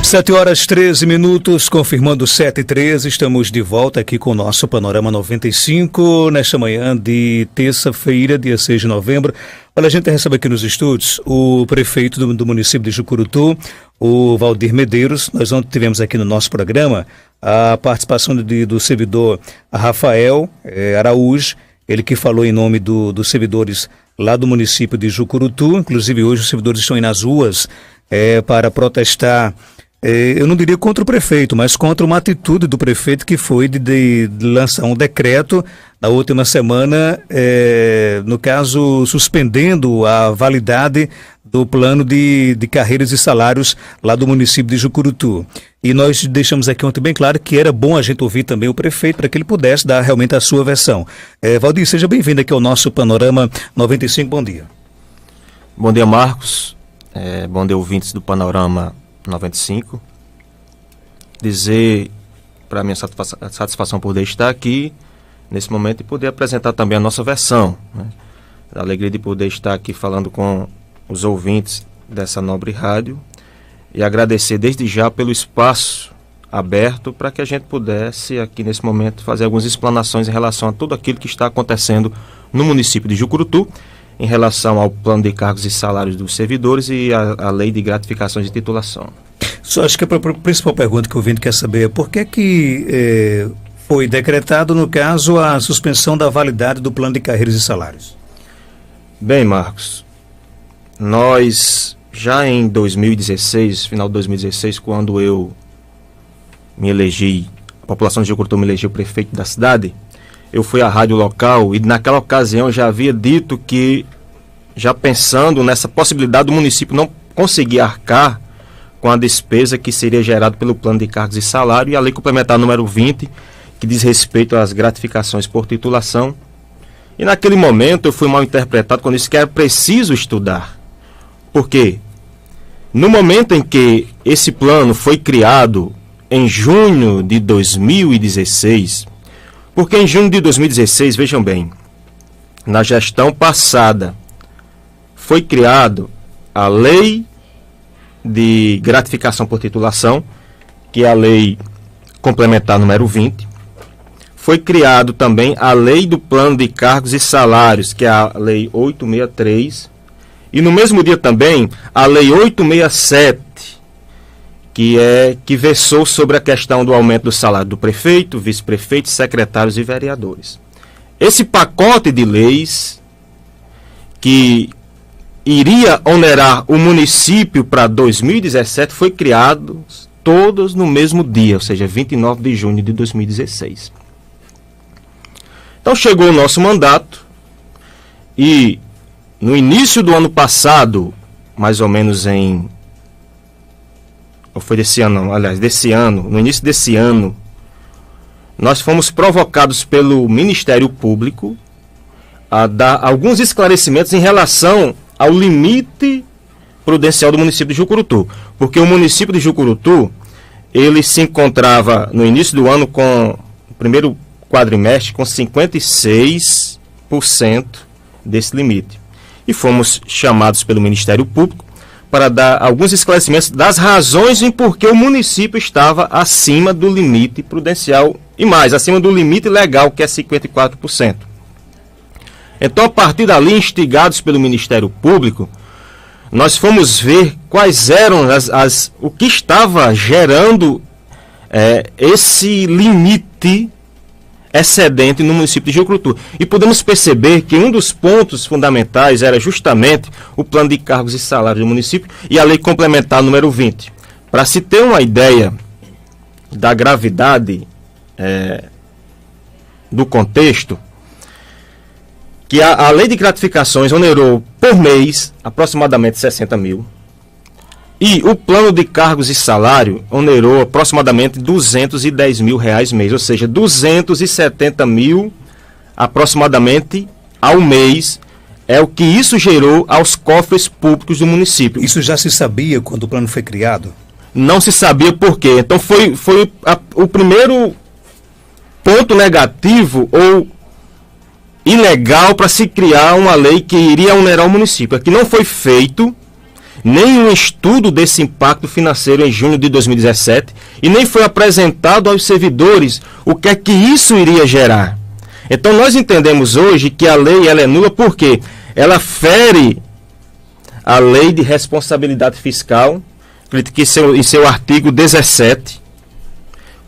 7h13, confirmando 7h13, estamos de volta aqui com o nosso Panorama 95, nesta manhã de terça-feira, dia 6 de novembro. Olha, a gente recebe aqui nos estúdios o prefeito do município de Jucurutu, o Valdir Medeiros. Nós ontem tivemos aqui no nosso programa a participação do servidor Rafael Araújo, ele que falou em nome dos servidores lá do município de Jucurutu. Inclusive hoje os servidores estão indo nas ruas para protestar. Eu não diria contra o prefeito, mas contra uma atitude do prefeito que foi de lançar um decreto na última semana, no caso, suspendendo a validade do plano de carreiras e salários lá do município de Jucurutu. E nós deixamos aqui ontem bem claro que era bom a gente ouvir também o prefeito para que ele pudesse dar realmente a sua versão. Valdir, seja bem-vindo aqui ao nosso Panorama 95, bom dia. Bom dia, Marcos. Bom dia, ouvintes do Panorama 95, dizer para mim a satisfação poder estar aqui nesse momento e poder apresentar também a nossa versão, né? A alegria de poder estar aqui falando com os ouvintes dessa nobre rádio e agradecer desde já pelo espaço aberto para que a gente pudesse aqui nesse momento fazer algumas explanações em relação a tudo aquilo que está acontecendo no município de Jucurutu, em relação ao plano de cargos e salários dos servidores e a lei de gratificações de titulação. Só acho que a principal pergunta que o ouvinte quer saber é por que foi decretado, no caso, a suspensão da validade do plano de carreiras e salários? Bem, Marcos, nós já em 2016, final de 2016, quando eu me elegi, a população de Jucurutu me elegeu prefeito da cidade, eu fui à rádio local e naquela ocasião já havia dito que, já pensando nessa possibilidade do município não conseguir arcar com a despesa que seria gerada pelo plano de cargos e salário e a lei complementar número 20, que diz respeito às gratificações por titulação. E naquele momento eu fui mal interpretado quando disse que era preciso estudar. Por quê? No momento em que esse plano foi criado em junho de 2016, porque em junho de 2016, vejam bem, na gestão passada, foi criado a lei de gratificação por titulação, que é a lei complementar número 20. Foi criado também a lei do plano de cargos e salários, que é a lei 863. E no mesmo dia também, a lei 867, que versou sobre a questão do aumento do salário do prefeito, vice-prefeito, secretários e vereadores. Esse pacote de leis que iria onerar o município para 2017 foi criado todos no mesmo dia, ou seja, 29 de junho de 2016. Então chegou o nosso mandato e no início do ano passado, mais ou menos no início desse ano, nós fomos provocados pelo Ministério Público a dar alguns esclarecimentos em relação ao limite prudencial do município de Jucurutu. Porque o município de Jucurutu, ele se encontrava no início do ano com o primeiro quadrimestre com 56% desse limite. E fomos chamados pelo Ministério Público para dar alguns esclarecimentos das razões em por que o município estava acima do limite prudencial e mais, acima do limite legal, que é 54%. Então, a partir dali, instigados pelo Ministério Público, nós fomos ver quais eram o que estava gerando esse limite excedente no município de Jucurutu. E podemos perceber que um dos pontos fundamentais era justamente o plano de cargos e salários do município e a lei complementar número 20. Para se ter uma ideia da gravidade do contexto, que a lei de gratificações onerou por mês aproximadamente 60 mil. E o plano de cargos e salário onerou aproximadamente 210 mil reais mês, ou seja, 270 mil aproximadamente ao mês é o que isso gerou aos cofres públicos do município. Isso já se sabia quando o plano foi criado? Não se sabia por quê. Então foi o primeiro ponto negativo ou ilegal para se criar uma lei que iria onerar o município. Que não foi feito nenhum estudo desse impacto financeiro em junho de 2017 e nem foi apresentado aos servidores o que é que isso iria gerar. Então nós entendemos hoje que a lei ela é nula porque ela fere a lei de responsabilidade fiscal, que em seu artigo 17,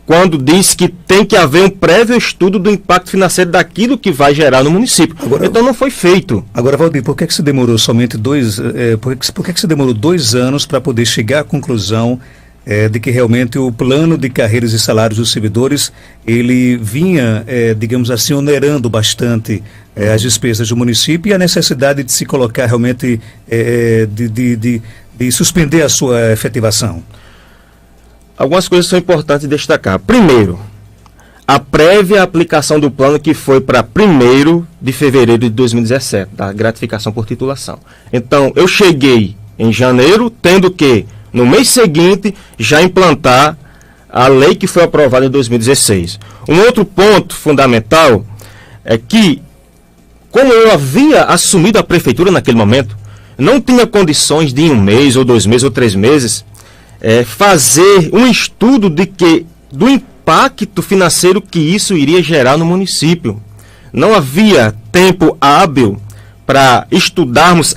quando diz que tem que haver um prévio estudo do impacto financeiro daquilo que vai gerar no município. Agora, então não foi feito. Agora, Valdir, por que se demorou somente por que se demorou 2 anos para poder chegar à conclusão de que realmente o plano de carreiras e salários dos servidores, ele vinha, digamos assim, onerando bastante as despesas do município e a necessidade de se colocar realmente, de suspender a sua efetivação? Algumas coisas são importantes destacar. Primeiro, a prévia aplicação do plano que foi para 1º de fevereiro de 2017, da gratificação por titulação. Então, eu cheguei em janeiro, tendo que, no mês seguinte, já implantar a lei que foi aprovada em 2016. Um outro ponto fundamental é que, como eu havia assumido a prefeitura naquele momento, não tinha condições de em 1 mês, ou 2 meses, ou 3 meses, fazer um estudo do impacto financeiro que isso iria gerar no município. Não havia tempo hábil para estudarmos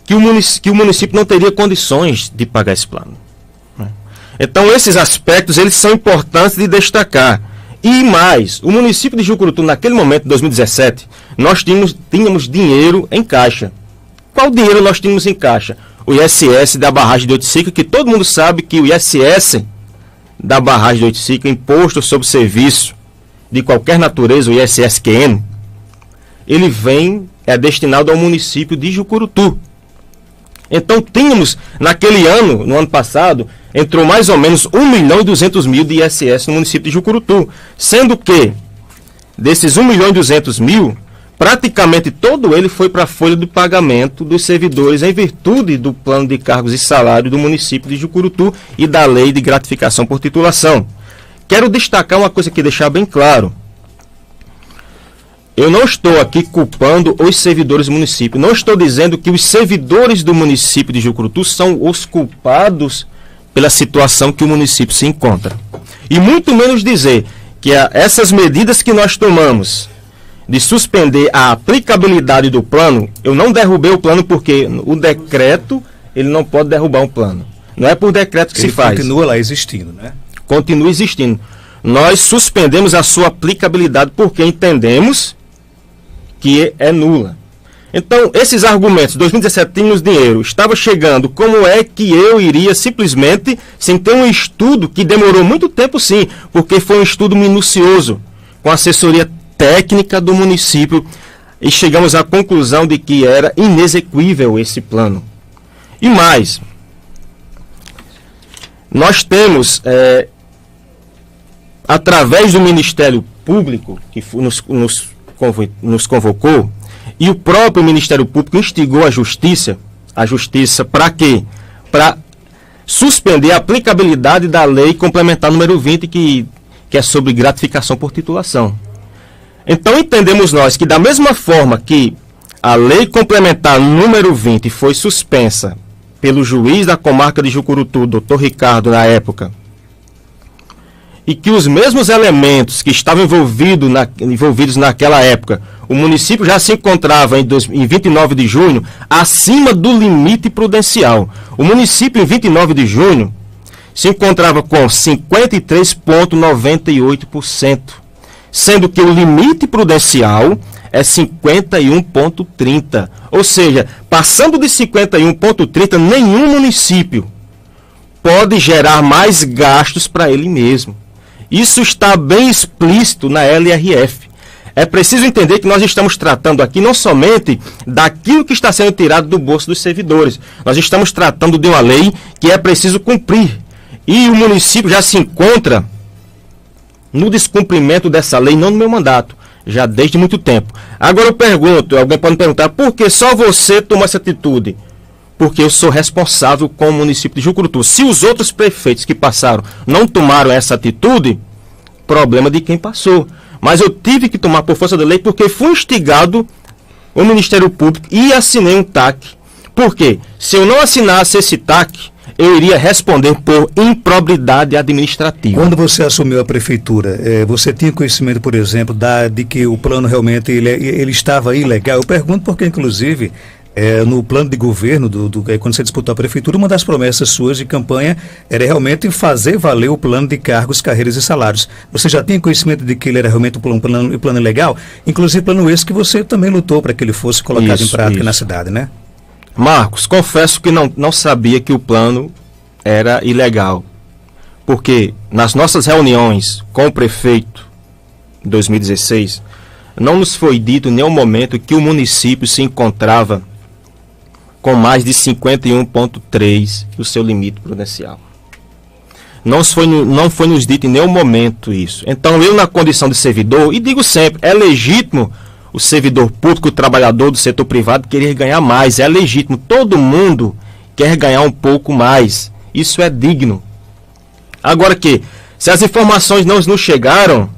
que o município não teria condições de pagar esse plano. Então esses aspectos eles são importantes de destacar. E mais, o município de Jucurutu naquele momento, em 2017, nós tínhamos dinheiro em caixa. Qual dinheiro nós tínhamos em caixa? O ISS da barragem de Oiticica, que todo mundo sabe que o ISS da barragem de Oiticica, Imposto sobre Serviço de qualquer natureza, o ISSQN, ele é destinado ao município de Jucurutu. Então tínhamos, naquele ano, no ano passado, entrou mais ou menos 1.200.000 de ISS no município de Jucurutu, sendo que, desses 1.200.000, praticamente todo ele foi para a folha do pagamento dos servidores em virtude do plano de cargos e salário do município de Jucurutu e da lei de gratificação por titulação. Quero destacar uma coisa aqui, deixar bem claro. Eu não estou aqui culpando os servidores do município. Não estou dizendo que os servidores do município de Jucurutu são os culpados pela situação que o município se encontra. E muito menos dizer que essas medidas que nós tomamos de suspender a aplicabilidade do plano, eu não derrubei o plano porque o decreto, ele não pode derrubar um plano. Não é por decreto que se faz. Ele continua lá existindo, né? Continua existindo. Nós suspendemos a sua aplicabilidade porque entendemos que é nula. Então, esses argumentos, 2017 tínhamos dinheiro, estava chegando, como é que eu iria simplesmente, sem ter um estudo que demorou muito tempo sim, porque foi um estudo minucioso, com assessoria técnica do município, e chegamos à conclusão de que era inexequível esse plano. E mais, nós temos, através do Ministério Público, que nos convocou, e o próprio Ministério Público instigou a Justiça para quê? Para suspender a aplicabilidade da Lei Complementar número 20, que é sobre gratificação por titulação. Então entendemos nós que da mesma forma que a Lei Complementar número 20 foi suspensa pelo juiz da comarca de Jucurutu, Dr. Ricardo, na época, e que os mesmos elementos que estavam envolvidos naquela época, o município já se encontrava em 29 de junho acima do limite prudencial. O município, em 29 de junho, se encontrava com 53,98%, sendo que o limite prudencial é 51,30%. Ou seja, passando de 51,30%, nenhum município pode gerar mais gastos para ele mesmo. Isso está bem explícito na LRF. É preciso entender que nós estamos tratando aqui não somente daquilo que está sendo tirado do bolso dos servidores. Nós estamos tratando de uma lei que é preciso cumprir. E o município já se encontra no descumprimento dessa lei, não no meu mandato, já desde muito tempo. Agora eu pergunto, alguém pode me perguntar, por que só você tomou essa atitude? Porque eu sou responsável com o município de Jucurutu. Se os outros prefeitos que passaram não tomaram essa atitude, problema de quem passou. Mas eu tive que tomar por força da lei porque fui instigado o Ministério Público e assinei um TAC Por quê? Se eu não assinasse esse TAC, eu iria responder por improbidade administrativa. Quando você assumiu a prefeitura, você tinha conhecimento, por exemplo, de que o plano realmente ele estava ilegal? Eu pergunto porque, inclusive, no plano de governo, quando você disputou a prefeitura, uma das promessas suas de campanha era realmente fazer valer o plano de cargos, carreiras e salários. Você já tinha conhecimento de que ele era realmente um plano legal? Inclusive, plano esse que você também lutou para que ele fosse colocado em prática na cidade, né? Marcos, confesso que não sabia que o plano era ilegal, porque nas nossas reuniões com o prefeito em 2016, não nos foi dito em nenhum momento que o município se encontrava com mais de 51,3 o seu limite prudencial. Não foi nos dito em nenhum momento isso. Então eu, na condição de servidor, e digo sempre, é legítimo o servidor público, o trabalhador do setor privado querer ganhar mais, é legítimo, todo mundo quer ganhar um pouco mais, isso é digno. Agora que, se as informações não chegaram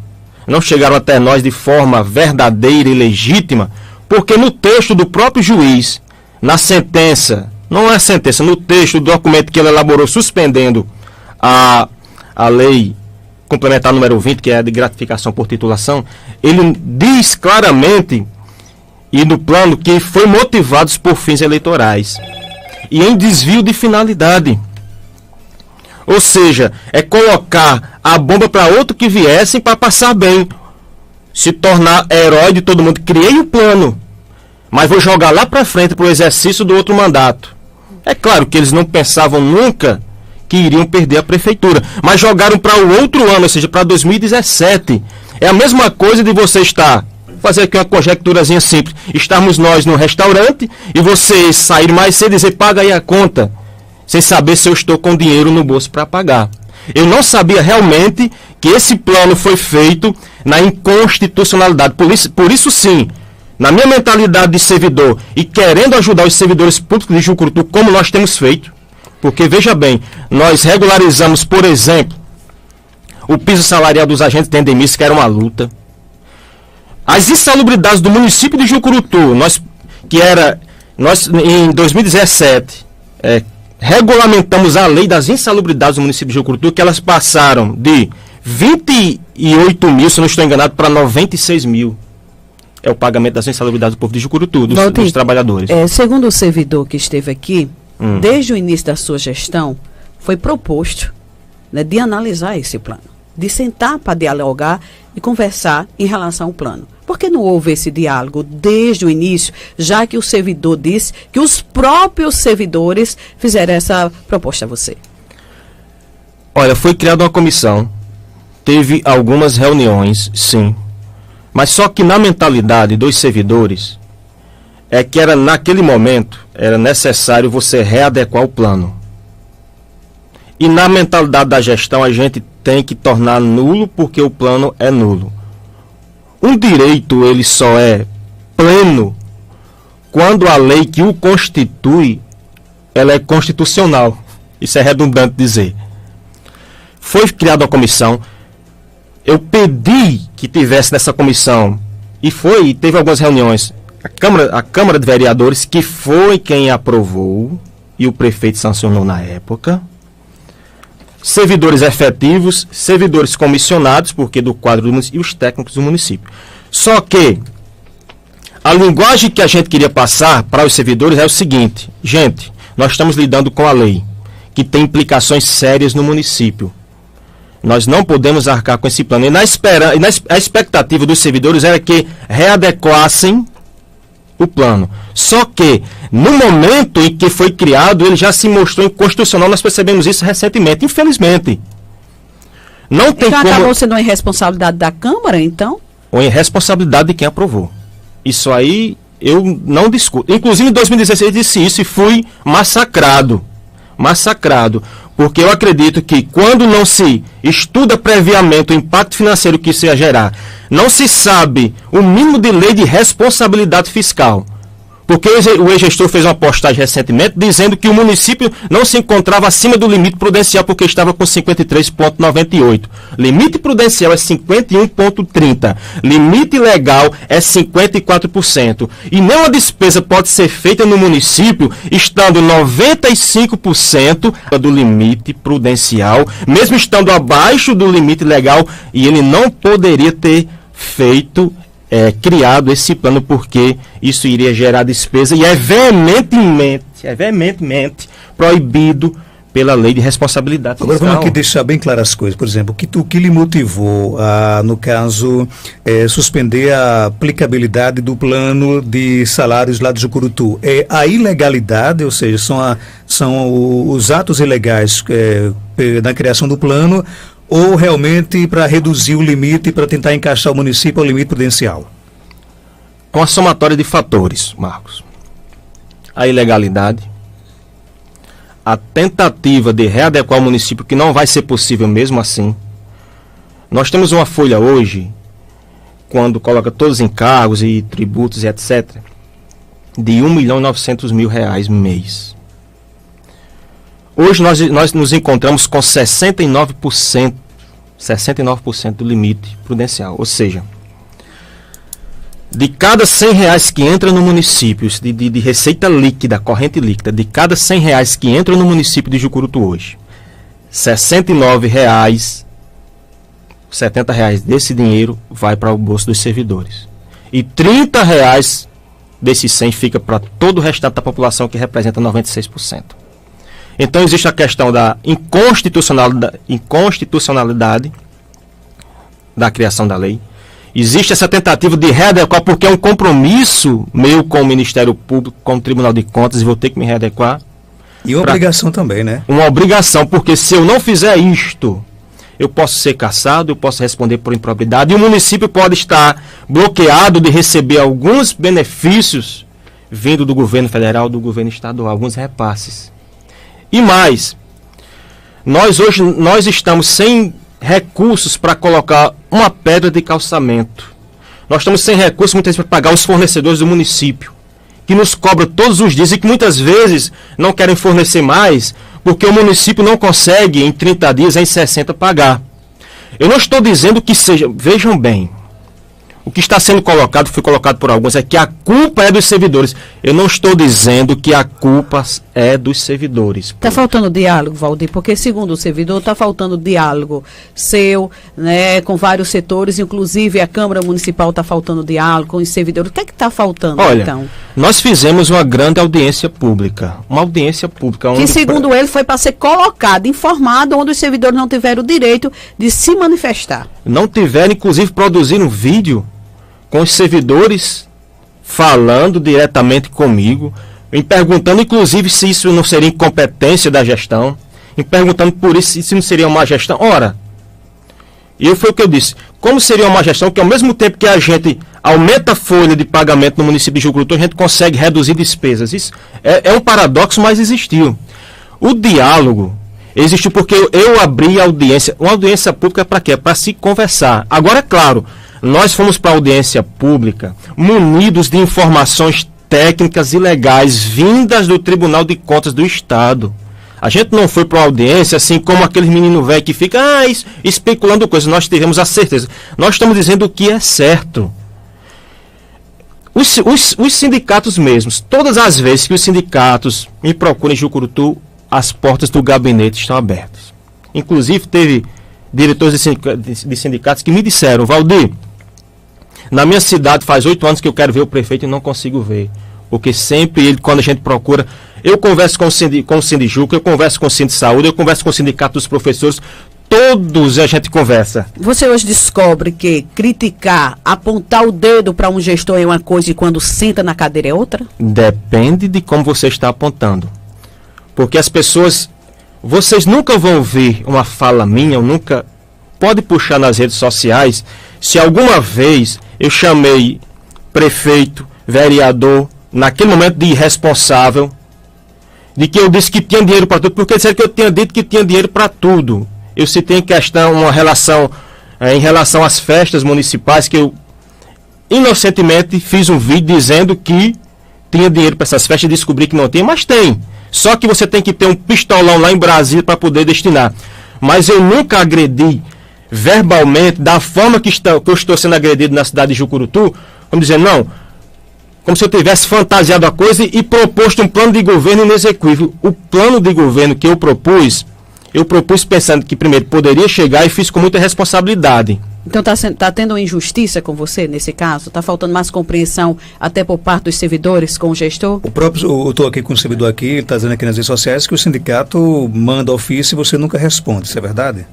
até nós de forma verdadeira e legítima, porque no texto do próprio juiz, na sentença, não é sentença, no texto do documento que ele elaborou suspendendo a lei complementar número 20, que é a de gratificação por titulação, ele diz claramente, e no plano, que foi motivados por fins eleitorais e em desvio de finalidade. Ou seja, é colocar a bomba para outro que viessem para passar bem, se tornar herói de todo mundo. Criei um plano, mas vou jogar lá para frente para o exercício do outro mandato. É claro que eles não pensavam nunca que iriam perder a prefeitura, mas jogaram para o outro ano, ou seja, para 2017. É a mesma coisa de você estar, fazer aqui uma conjecturazinha simples, estarmos nós no restaurante e você sair mais cedo e dizer, paga aí a conta, sem saber se eu estou com dinheiro no bolso para pagar. Eu não sabia realmente que esse plano foi feito na inconstitucionalidade. Por isso sim, na minha mentalidade de servidor e querendo ajudar os servidores públicos de Jucurutu, como nós temos feito, porque, veja bem, nós regularizamos, por exemplo, o piso salarial dos agentes tendemistas, que era uma luta. As insalubridades do município de Jucurutu, nós em 2017, regulamentamos a lei das insalubridades do município de Jucurutu, que elas passaram de 28 mil, se não estou enganado, para 96 mil. É o pagamento das insalubridades do povo de Jucurutu, dos trabalhadores. Segundo o servidor que esteve aqui, desde o início da sua gestão, foi proposto, né, de analisar esse plano, de sentar para dialogar e conversar em relação ao plano. Por que não houve esse diálogo desde o início, já que o servidor disse que os próprios servidores fizeram essa proposta a você? Olha, foi criada uma comissão, teve algumas reuniões, sim, mas só que na mentalidade dos servidores, é que naquele momento, era necessário você readequar o plano. E na mentalidade da gestão, a gente tem que tornar nulo, porque o plano é nulo. Um direito, ele só é pleno quando a lei que o constitui, ela é constitucional. Isso é redundante dizer. Foi criada uma comissão, eu pedi que tivesse nessa comissão, e teve algumas reuniões, a Câmara de Vereadores, que foi quem aprovou, e o prefeito sancionou na época, servidores efetivos, servidores comissionados, porque do quadro do município, e os técnicos do município. Só que a linguagem que a gente queria passar para os servidores é o seguinte: gente, nós estamos lidando com a lei, que tem implicações sérias no município. Nós não podemos arcar com esse plano. A expectativa dos servidores era que readequassem o plano. Só que, no momento em que foi criado, ele já se mostrou inconstitucional. Nós percebemos isso recentemente, infelizmente. Não tem então acabou sendo uma irresponsabilidade da Câmara, então? Ou irresponsabilidade de quem aprovou. Isso aí eu não discuto. Inclusive, em 2016 eu disse isso e fui massacrado. Porque eu acredito que quando não se estuda previamente o impacto financeiro que isso ia gerar, não se sabe o mínimo de lei de responsabilidade fiscal, Porque o ex-gestor fez uma postagem recentemente dizendo que o município não se encontrava acima do limite prudencial porque estava com 53,98. Limite prudencial é 51,30. Limite legal é 54%. E nenhuma despesa pode ser feita no município estando 95% do limite prudencial, mesmo estando abaixo do limite legal, e ele não poderia ter criado esse plano, porque isso iria gerar despesa e é veementemente proibido pela lei de responsabilidade fiscal. Agora vamos aqui deixar bem claras as coisas. Por exemplo, o que lhe motivou a, no caso, suspender a aplicabilidade do plano de salários lá de Jucurutu? É a ilegalidade, ou seja, são os atos ilegais na criação do plano, ou realmente para reduzir o limite, para tentar encaixar o município ao limite prudencial? É uma somatória de fatores, Marcos. A ilegalidade, a tentativa de readequar o município, que não vai ser possível mesmo assim. Nós temos uma folha hoje, quando coloca todos os encargos e tributos e etc., de R$1.900.000 mês. Hoje nós nos encontramos com 69% do limite prudencial. Ou seja, de cada R$100 que entra no município, de receita líquida, corrente líquida, de cada R$100 que entra no município de Jucurutu hoje, R$69, R$70 desse dinheiro vai para o bolso dos servidores. E R$30 desses 100 fica para todo o restante da população, que representa 96%. Então existe a questão da inconstitucionalidade da criação da lei. Existe essa tentativa de readequar, porque é um compromisso meu com o Ministério Público, com o Tribunal de Contas, e vou ter que me readequar. E uma obrigação também, né? Uma obrigação, porque se eu não fizer isto, eu posso ser cassado, eu posso responder por improbidade, e o município pode estar bloqueado de receber alguns benefícios vindo do governo federal, do governo estadual, alguns repasses. E mais, nós estamos sem recursos para colocar uma pedra de calçamento. Nós estamos sem recursos muitas vezes para pagar os fornecedores do município, que nos cobram todos os dias e que muitas vezes não querem fornecer mais, porque o município não consegue em 30 dias, em 60 pagar. Eu não estou dizendo que seja, vejam bem, o que está sendo colocado, foi colocado por alguns, é que a culpa é dos servidores. Eu não estou dizendo que a culpa é dos servidores. Está faltando diálogo, Valdir, porque segundo o servidor, está faltando diálogo seu, né, com vários setores, inclusive a Câmara Municipal está faltando diálogo com os servidores. O que é que está faltando, olha, então? Nós fizemos uma grande audiência pública. Uma audiência pública. Que segundo ele foi para ser colocado, informado, onde os servidores não tiveram o direito de se manifestar. Não tiveram, inclusive, produzindo um vídeo com os servidores falando diretamente comigo, me perguntando, inclusive, se isso não seria incompetência da gestão, me perguntando por isso, se não seria uma gestão. Ora, e foi o que eu disse, como seria uma gestão que ao mesmo tempo que a gente aumenta a folha de pagamento no município de Jucurutu, a gente consegue reduzir despesas. Isso é um paradoxo, mas existiu. O diálogo existiu porque eu abri a audiência. Uma audiência pública para quê? Para se conversar. Agora, é claro, nós fomos para a audiência pública munidos de informações técnicas e legais vindas do Tribunal de Contas do Estado. A gente não foi para uma audiência assim como aquele menino velho que fica especulando coisas. Nós tivemos a certeza. Nós estamos dizendo o que é certo. Os sindicatos mesmos, todas as vezes que os sindicatos me procuram em Jucurutu, as portas do gabinete estão abertas. Inclusive teve diretores de sindicatos que me disseram: Valdir, na minha cidade faz 8 anos que eu quero ver o prefeito e não consigo ver. Porque sempre ele, quando a gente procura, eu converso com o Sindijuca, eu converso com o Sindicato de Saúde, eu converso com o Sindicato dos Professores, todos a gente conversa. Você hoje descobre que criticar, apontar o dedo para um gestor é uma coisa e quando senta na cadeira é outra? Depende de como você está apontando. Porque as pessoas, vocês nunca vão ver uma fala minha, nunca pode puxar nas redes sociais, se alguma vez eu chamei prefeito, vereador, naquele momento de irresponsável, de que eu disse que tinha dinheiro para tudo, porque disseram que eu tinha dito que tinha dinheiro para tudo. Eu citei em questão uma relação, em relação às festas municipais, que eu inocentemente fiz um vídeo dizendo que tinha dinheiro para essas festas e descobri que não tem, mas tem. Só que você tem que ter um pistolão lá em Brasília para poder destinar. Mas eu nunca agredi verbalmente, da forma que eu estou sendo agredido na cidade de Jucurutu, vamos dizer, não, como se eu tivesse fantasiado a coisa e proposto um plano de governo inexequível. O plano de governo que eu propus pensando que primeiro poderia chegar e fiz com muita responsabilidade. Então está tendo uma injustiça com você nesse caso? Está faltando mais compreensão até por parte dos servidores com o gestor? Eu estou aqui com o servidor aqui, ele está dizendo aqui nas redes sociais que o sindicato manda ofício e você nunca responde, isso é verdade?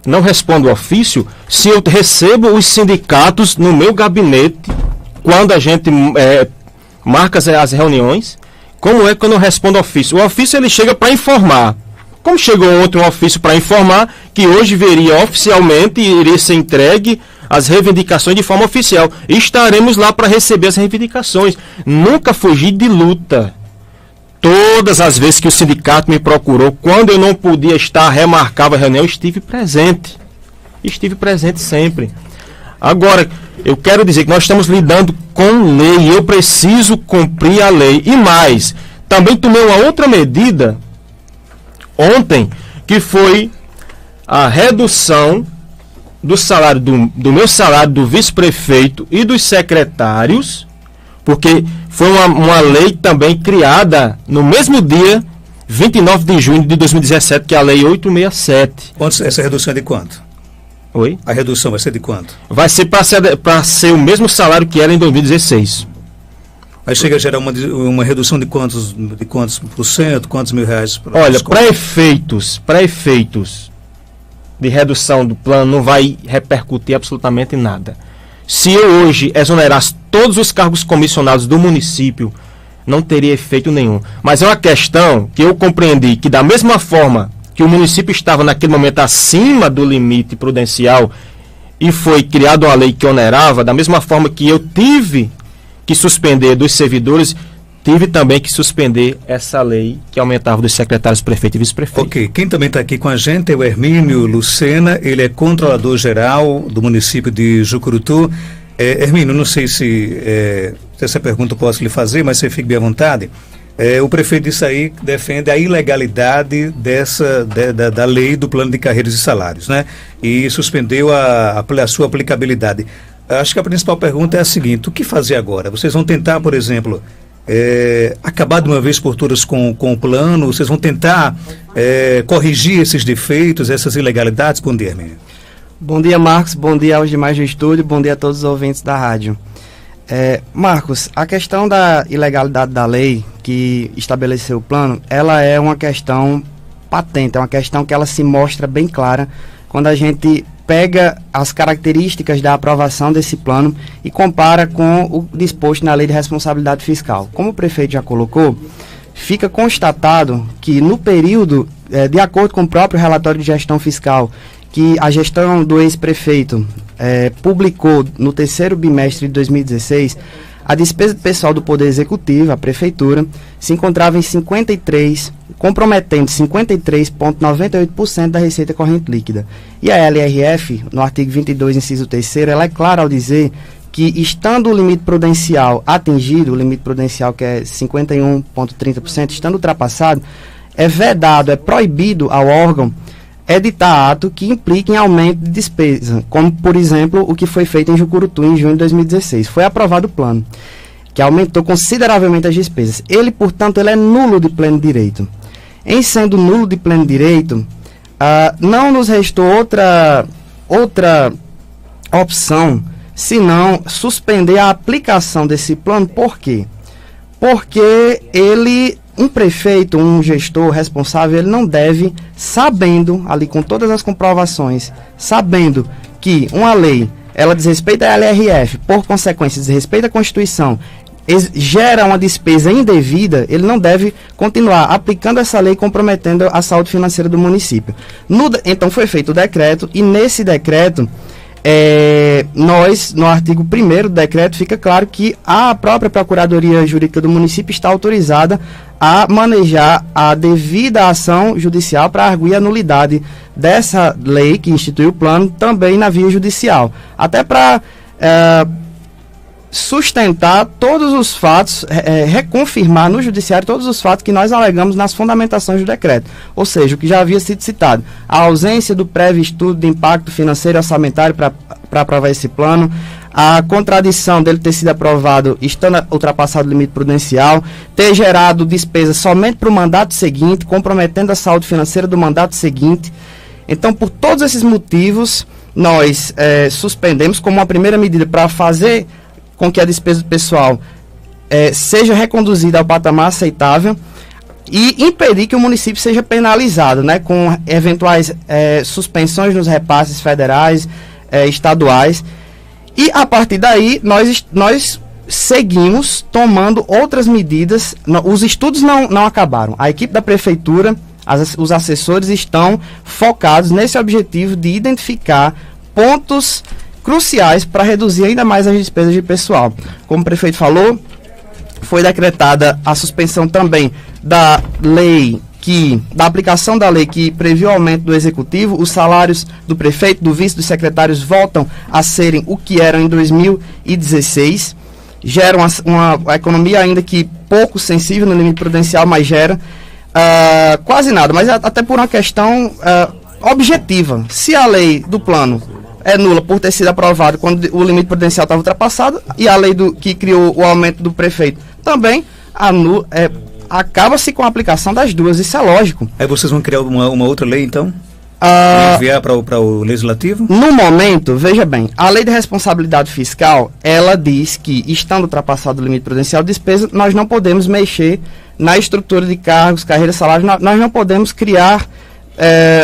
Não respondo ofício se eu recebo os sindicatos no meu gabinete, quando a gente marca as reuniões. Como é que eu não respondo ofício? O ofício ele chega para informar. Como chegou ontem um ofício para informar que hoje veria oficialmente e iria ser entregue as reivindicações de forma oficial. E estaremos lá para receber as reivindicações. Nunca fugi de luta. Todas as vezes que o sindicato me procurou, quando eu não podia estar, remarcava a reunião, eu estive presente. Estive presente sempre. Agora, eu quero dizer que nós estamos lidando com lei. Eu preciso cumprir a lei. E mais, também tomei uma outra medida ontem, que foi a redução do salário, do meu salário, do vice-prefeito e dos secretários, porque foi uma lei também criada no mesmo dia, 29 de junho de 2017, que é a Lei 867. Essa redução é de quanto? Oi? A redução vai ser de quanto? Vai ser para ser o mesmo salário que era em 2016. Aí chega a gerar uma redução de quantos por cento, quantos mil reais? Olha, para efeitos de redução do plano não vai repercutir absolutamente nada. Se eu hoje exonerasse todos os cargos comissionados do município, não teria efeito nenhum. Mas é uma questão que eu compreendi que da mesma forma que o município estava naquele momento acima do limite prudencial e foi criada uma lei que onerava, da mesma forma que eu tive que suspender dos servidores, tive também que suspender essa lei que aumentava dos secretários, prefeito e vice-prefeito. Ok, quem também está aqui com a gente é o Hermínio Lucena, ele é controlador-geral do município de Jucurutu. Hermínio, não sei se essa pergunta eu posso lhe fazer, mas você fique bem à vontade. O prefeito disse aí que defende a ilegalidade da lei do plano de carreiras e salários, né? E suspendeu a sua aplicabilidade. Acho que a principal pergunta é a seguinte: o que fazer agora? Vocês vão tentar, por exemplo, acabar de uma vez por todas com o plano? Vocês vão tentar corrigir esses defeitos, essas ilegalidades? Bom dia, Hermínio. Bom dia, Marcos. Bom dia aos demais do estúdio. Bom dia a todos os ouvintes da rádio. Marcos, a questão da ilegalidade da lei que estabeleceu o plano, ela é uma questão patente, é uma questão que ela se mostra bem clara quando a gente pega as características da aprovação desse plano e compara com o disposto na Lei de Responsabilidade Fiscal. Como o prefeito já colocou, fica constatado que no período, de acordo com o próprio relatório de gestão fiscal, que a gestão do ex-prefeito publicou no terceiro bimestre de 2016, a despesa pessoal do Poder Executivo, a Prefeitura, se encontrava em comprometendo 53,98% da receita corrente líquida. E a LRF, no artigo 22, inciso 3º, ela é clara ao dizer que, estando o limite prudencial atingido, o limite prudencial que é 51,30%, estando ultrapassado, é vedado, é proibido ao órgão editar ato que implique em aumento de despesa, como, por exemplo, o que foi feito em Jucurutu em junho de 2016. Foi aprovado o plano, que aumentou consideravelmente as despesas. Ele, portanto, ele é nulo de pleno direito. Em sendo nulo de pleno direito, não nos restou outra opção, senão suspender a aplicação desse plano. Por quê? Porque um prefeito, um gestor responsável, ele não deve, sabendo, ali com todas as comprovações, sabendo que uma lei, ela desrespeita a LRF, por consequência, desrespeita a Constituição, gera uma despesa indevida, ele não deve continuar aplicando essa lei, comprometendo a saúde financeira do município. Então foi feito o decreto, e nesse decreto, no artigo 1º do decreto, fica claro que a própria Procuradoria Jurídica do município está autorizada a manejar a devida ação judicial para arguir a nulidade dessa lei que institui o plano também na via judicial. Até para sustentar todos os fatos, reconfirmar no judiciário todos os fatos que nós alegamos nas fundamentações do decreto. Ou seja, o que já havia sido citado, a ausência do prévio estudo de impacto financeiro e orçamentário para aprovar esse plano, a contradição dele ter sido aprovado estando ultrapassado o limite prudencial, ter gerado despesas somente para o mandato seguinte, comprometendo a saúde financeira do mandato seguinte. Então, por todos esses motivos, nós suspendemos como uma primeira medida para fazer com que a despesa pessoal seja reconduzida ao patamar aceitável e impedir que o município seja penalizado, né, com eventuais suspensões nos repasses federais, estaduais. E a partir daí nós seguimos tomando outras medidas. Os estudos não acabaram. A equipe da prefeitura, os assessores estão focados nesse objetivo de identificar pontos cruciais para reduzir ainda mais as despesas de pessoal. Como o prefeito falou, foi decretada a suspensão também da aplicação da lei que previu o aumento do executivo. Os salários do prefeito, do vice, dos secretários voltam a serem o que eram em 2016. Geram uma economia ainda que pouco sensível no limite prudencial, mas gera quase nada, mas até por uma questão objetiva. Se a lei do plano é nula por ter sido aprovada quando o limite prudencial estava ultrapassado, e a lei que criou o aumento do prefeito também acaba-se com a aplicação das duas, isso é lógico. Aí vocês vão criar uma outra lei, então? Enviar para o Legislativo? No momento, veja bem, a lei de responsabilidade fiscal, ela diz que, estando ultrapassado o limite prudencial de despesa, nós não podemos mexer na estrutura de cargos, carreiras, salários, nós não podemos criar,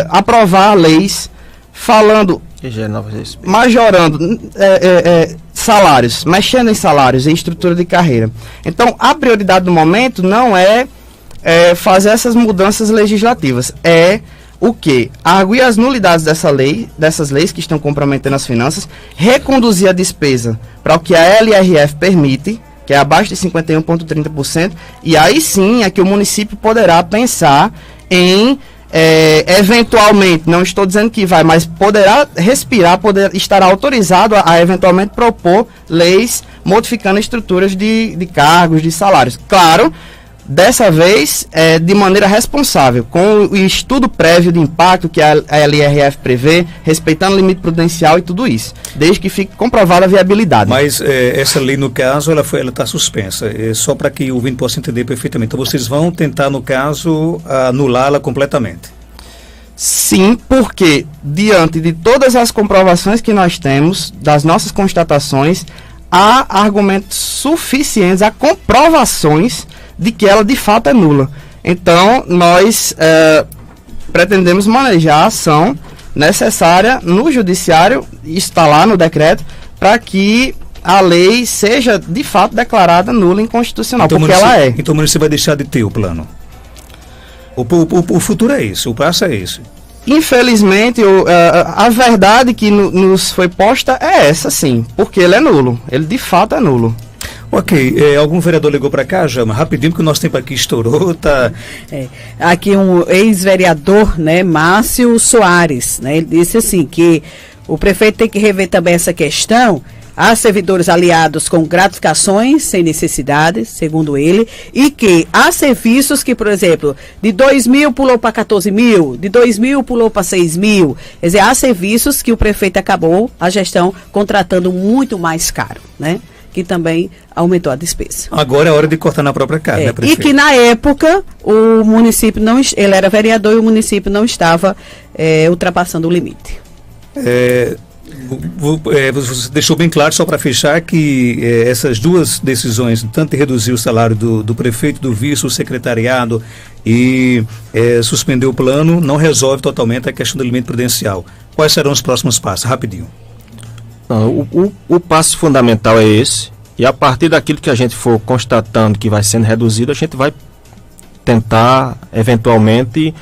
aprovar leis falando, majorando salários, mexendo em salários e estrutura de carreira. Então, a prioridade do momento não é fazer essas mudanças legislativas, o quê? Arguir as nulidades dessas leis que estão comprometendo as finanças, reconduzir a despesa para o que a LRF permite, que é abaixo de 51,30%, e aí sim é que o município poderá pensar em, eventualmente, não estou dizendo que vai, mas poderá respirar, estará autorizado a eventualmente propor leis modificando estruturas de cargos, de salários. Claro, dessa vez, de maneira responsável, com o estudo prévio de impacto que a LRF prevê, respeitando o limite prudencial e tudo isso, desde que fique comprovada a viabilidade. Mas essa lei, no caso, ela está suspensa, só para que o ouvinte possa entender perfeitamente. Então, vocês vão tentar, no caso, anulá-la completamente? Sim, porque, diante de todas as comprovações que nós temos, das nossas constatações, há argumentos suficientes, há comprovações de que ela de fato é nula. Então, nós pretendemos manejar a ação necessária no judiciário, está lá no decreto, para que a lei seja de fato declarada nula e inconstitucional, então, porque ela é. Então o município vai deixar de ter o plano? O futuro é esse, o prazo é esse. Infelizmente, a verdade que nos foi posta é essa, sim, porque ele é nulo, ele de fato é nulo. Ok, algum vereador ligou para cá, Jama? Rapidinho, porque o nosso tempo aqui estourou, tá? Aqui um ex-vereador, né, Márcio Soares, né, ele disse assim, que o prefeito tem que rever também essa questão. Há servidores aliados com gratificações sem necessidade, segundo ele, e que há serviços que, por exemplo, de 2 mil pulou para 14 mil, de 2 mil pulou para 6 mil. Quer dizer, há serviços que o prefeito acabou, a gestão, contratando muito mais caro, né? Que também aumentou a despesa. Agora é hora de cortar na própria carne, né, prefeito? E que na época o município não, ele era vereador e o município não estava ultrapassando o limite. Você deixou bem claro, só para fechar, que essas duas decisões, tanto de reduzir o salário do prefeito, do vice, o secretariado e suspender o plano, não resolve totalmente a questão do limite prudencial. Quais serão os próximos passos? Rapidinho. Não, o passo fundamental é esse, e a partir daquilo que a gente for constatando que vai sendo reduzido, a gente vai tentar, eventualmente,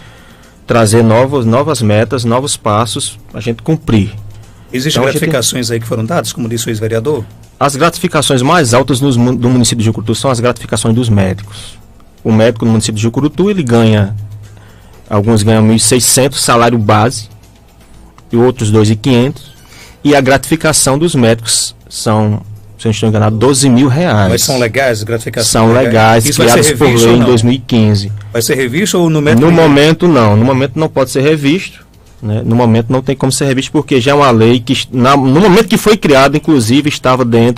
trazer novas metas, novos passos para a gente cumprir. Existem gratificações aí que foram dadas, como disse o ex-vereador? As gratificações mais altas do município de Jucurutu são as gratificações dos médicos. O médico no município de Jucurutu, ele ganha, alguns ganham 1.600 salário base, e outros 2.500, e a gratificação dos médicos são se eu não estou enganado, R$12.000. Mas são legais as gratificações? São legais, isso criadas por lei em 2015. Vai ser revisto ou no método? No momento não, no momento não pode ser revisto, né? No momento não tem como ser revisto porque já é uma lei que, no momento que foi criada, inclusive,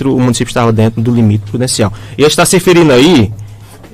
o município estava dentro do limite prudencial. E ele está se referindo aí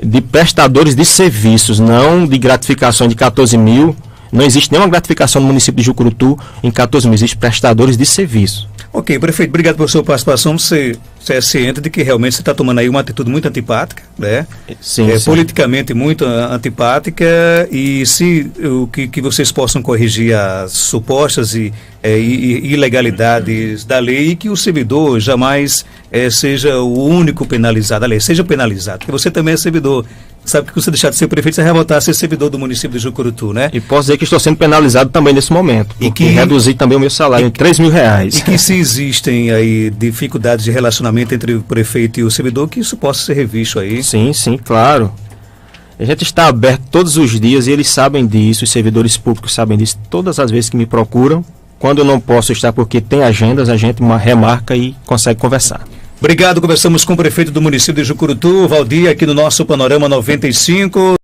de prestadores de serviços, não de gratificação de 14 mil. Não existe nenhuma gratificação no município de Jucurutu em 14 mil, existe prestadores de serviço. Ok, prefeito, obrigado pela sua participação. Você é ciente de que realmente você está tomando aí uma atitude muito antipática, né? Sim, sim. Politicamente muito antipática, e se o que vocês possam corrigir as supostas e ilegalidades da lei, e que o servidor jamais seja o único penalizado, aliás, seja penalizado, porque você também é servidor. Sabe que você deixar de ser prefeito, você vai voltar a ser servidor do município de Jucurutu, né? E posso dizer que estou sendo penalizado também nesse momento, porque reduzi também o meu salário em R$3.000. E que se existem aí dificuldades de relacionamento entre o prefeito e o servidor, que isso possa ser revisto aí. Sim, claro. A gente está aberto todos os dias e eles sabem disso, os servidores públicos sabem disso, todas as vezes que me procuram. Quando eu não posso estar porque tem agendas, a gente remarca e consegue conversar. Obrigado, conversamos com o prefeito do município de Jucurutu, Valdir, aqui no nosso Panorama 95.